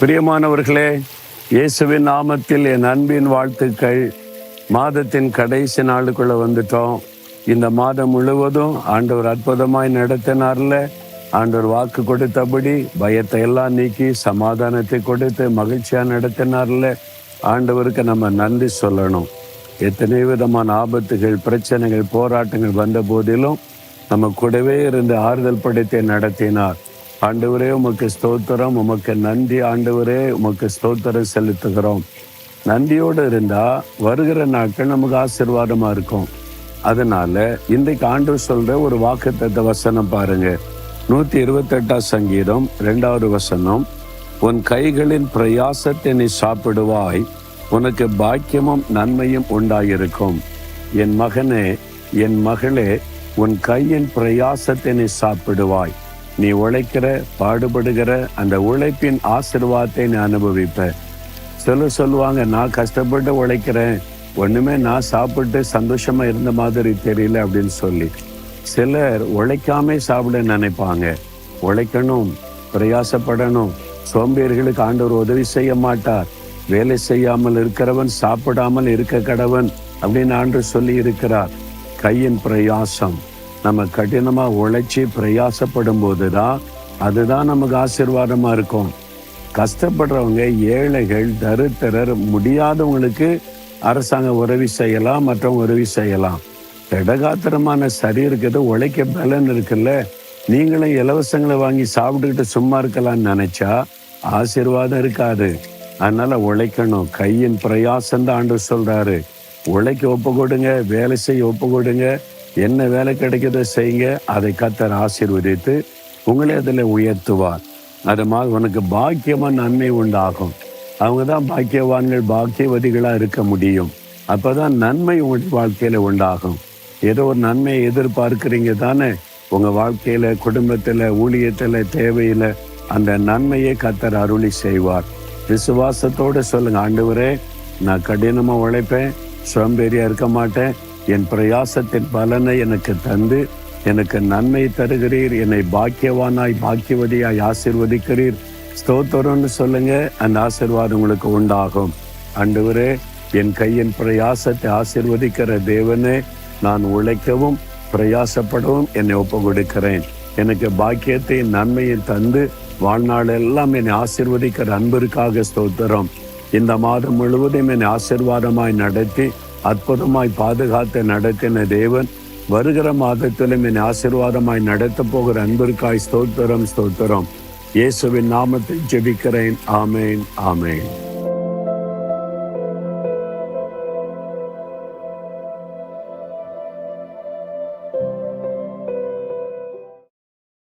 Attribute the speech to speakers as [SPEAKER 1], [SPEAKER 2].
[SPEAKER 1] பிரியமானவர்களே, இயேசுவின் நாமத்தில் என் அன்பின் வாழ்த்துக்கள். மாதத்தின் கடைசி நாளுக்குள்ள வந்துட்டோம். இந்த மாதம் முழுவதும் ஆண்டவர் அற்புதமாய் நடத்தினார்ல. ஆண்டவர் வாக்கு கொடுத்தபடி பயத்தை எல்லாம் நீக்கி சமாதானத்தை கொடுத்து மகிழ்ச்சியா நடத்தினார்ல. ஆண்டவருக்கு நம்ம நன்றி சொல்லணும். எத்தனை விதமான ஆபத்துகள், பிரச்சனைகள், போராட்டங்கள் வந்த போதிலும் நம்ம கூடவே இருந்து ஆறுதல் படுத்தி நடத்தினார். ஆண்டவரே உமக்கு ஸ்தோத்திரம், உமக்கு நன்றி. ஆண்டவரே உமக்கு ஸ்தோத்திரம் செலுத்துகிறோம். நன்றியோடு இருந்தா வருகிற நாட்கள் நமக்கு ஆசீர்வாதமா இருக்கும். அதனால இன்றைக்கு ஆண்டவர் சொல்ற ஒரு வாக்குத்தத்த வசனம் பாருங்க. 128 சங்கீதம் 2வது வசனம். உன் கைகளின் பிரயாசத்தை நீ சாப்பிடுவாய், உனக்கு பாக்கியமும் நன்மையும் உண்டாயிருக்கும். என் மகனே, என் மகளே, உன் கையின் பிரயாசத்தை நீ சாப்பிடுவாய். நீ உழைக்கிற, பாடுபடுகிற அந்த உழைப்பின் ஆசீர்வாதத்தை நீ அனுபவிப்ப. சொல்லுவாங்க, நான் கஷ்டப்பட்டு உழைக்கிறேன், ஒண்ணுமே நான் சாப்பிட்டு சந்தோஷமா இருந்த மாதிரி தெரியல அப்படின்னு சொல்லி. சிலர் உழைக்காம சாப்பிட நினைப்பாங்க. உழைக்கணும், பிரயாசப்படணும். சோம்பேறிகளுக்கு ஆண்டவர் உதவி செய்ய மாட்டார். வேலை செய்யாமல் இருக்கிறவன் சாப்பிடாமல் இருக்க கடவன் அப்படின்னு ஆண்டவர் சொல்லி இருக்கிறார். கையின் பிரயாசம், நம்ம கடினமா உழைச்சி பிரயாசப்படும் போதுதான் அதுதான் நமக்கு ஆசீர்வாதமா இருக்கும். கஷ்டப்படுறவங்க, ஏழைகள், தரித்திரர், முடியாதவங்களுக்கு அரசாங்கம் உதவி செய்யலாம், மற்றவங்க உதவி செய்யலாம். திடகாத்திரமான சரி இருக்குது, உழைக்க பலன் இருக்குல்ல. நீங்களும் இலவசங்களை வாங்கி சாப்பிட்டுக்கிட்டு சும்மா இருக்கலாம்னு நினைச்சா ஆசீர்வாதம் இருக்காது. அதனால உழைக்கணும். கையின் பிரயாசம் தான் ஆண்டவர் சொல்றாரு. உழைக்க ஒப்பு கொடுங்க, வேலை செய்ய ஒப்பு கொடுங்க. என்ன வேலை கிடைக்கிறத செய்யுங்க. அதை கர்த்தர் ஆசீர்வதித்து உங்களை அதில் உயர்த்துவார். அது மாதிரி உனக்கு பாக்கியமா நன்மை உண்டாகும். அவங்க தான் பாக்கியவான்கள், பாக்கியவதிகளா இருக்க முடியும். அப்பதான் நன்மை உங்கள் வாழ்க்கையில உண்டாகும். ஏதோ ஒரு நன்மையை எதிர்பார்க்கிறீங்க தானே. உங்க வாழ்க்கையில, குடும்பத்துல, ஊழியத்துல, தேவையில அந்த நன்மையை கர்த்தர் அருளி செய்வார். விசுவாசத்தோடு சொல்லுங்க, ஆண்டவரே, நான் கடினமா உழைப்பேன், சோம்பேறியா இருக்க மாட்டேன். என் பிரயாசத்தின் பலனை எனக்கு தந்து எனக்கு நன்மை தருகிறீர். என்னை பாக்கியவானாய், பாக்கியவதியாய் ஆசீர்வதிக்கிறீர். ஸ்தோத்திரம்னு சொல்லுங்க. அந்த ஆசீர்வாதம் உங்களுக்கு உண்டாகும். ஆண்டவரே, என் கையின் பிரயாசத்தை ஆசீர்வதிக்கிற தேவனே, நான் உழைக்கவும் பிரயாசப்படவும் என்னை ஒப்பு கொடுக்கிறேன். எனக்கு பாக்கியத்தை, நன்மையை தந்து வாழ்நாள் எல்லாம் என்னை ஆசீர்வதிக்கிற அன்பிற்காக ஸ்தோத்திரம். இந்த மாதம் முழுவதும் என்னை ஆசீர்வாதமாய் நடத்தி அற்புதமாய் பாதுகாத்து நடத்தின தேவன் வருகிற மாதத்திலும் என்னை ஆசீர்வாதமாய் நடத்த போகிற அன்பிற்காய் ஸ்தோத்திரம், ஸ்தோத்திரம். இயேசுவின் நாமத்தில் ஜெபிக்கிறேன். ஆமேன், ஆமேன்.